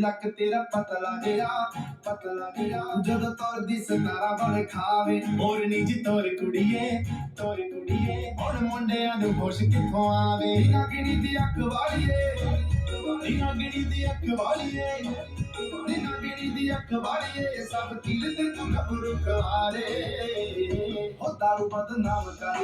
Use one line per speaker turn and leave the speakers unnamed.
ਲੱਕ ਤੇਰਾ ਪਤਲਾ ਗਿਆ ਜਦੋਂ ਤੁਰਦੀ ਸਤਾਰਾ ਬਣ ਖਾਵੇ ਮੋਰਨੀ ਜੀ ਤੋਰ ਕੁੜੀਏ ਹੁਣ ਮੁੰਡਿਆਂ ਨੂੰ ਹੋਸ਼ ਕਿੱਥੋਂ ਆਵੇ ਨਾਗਣੀ ਦੀ ਅੱਖ ਵਾਲੀਏ ਨਾਗਣੀ ਦੀ ਅੱਖ ਵਾਲੀਏ ਸਭ ਕਿਲ ਤੇ ਤੂੰ ਗੱਭਰੂ ਕੁਆਰੇ ਹੋ ਦਾਰੂ ਬਦਨਾਮ ਕਰ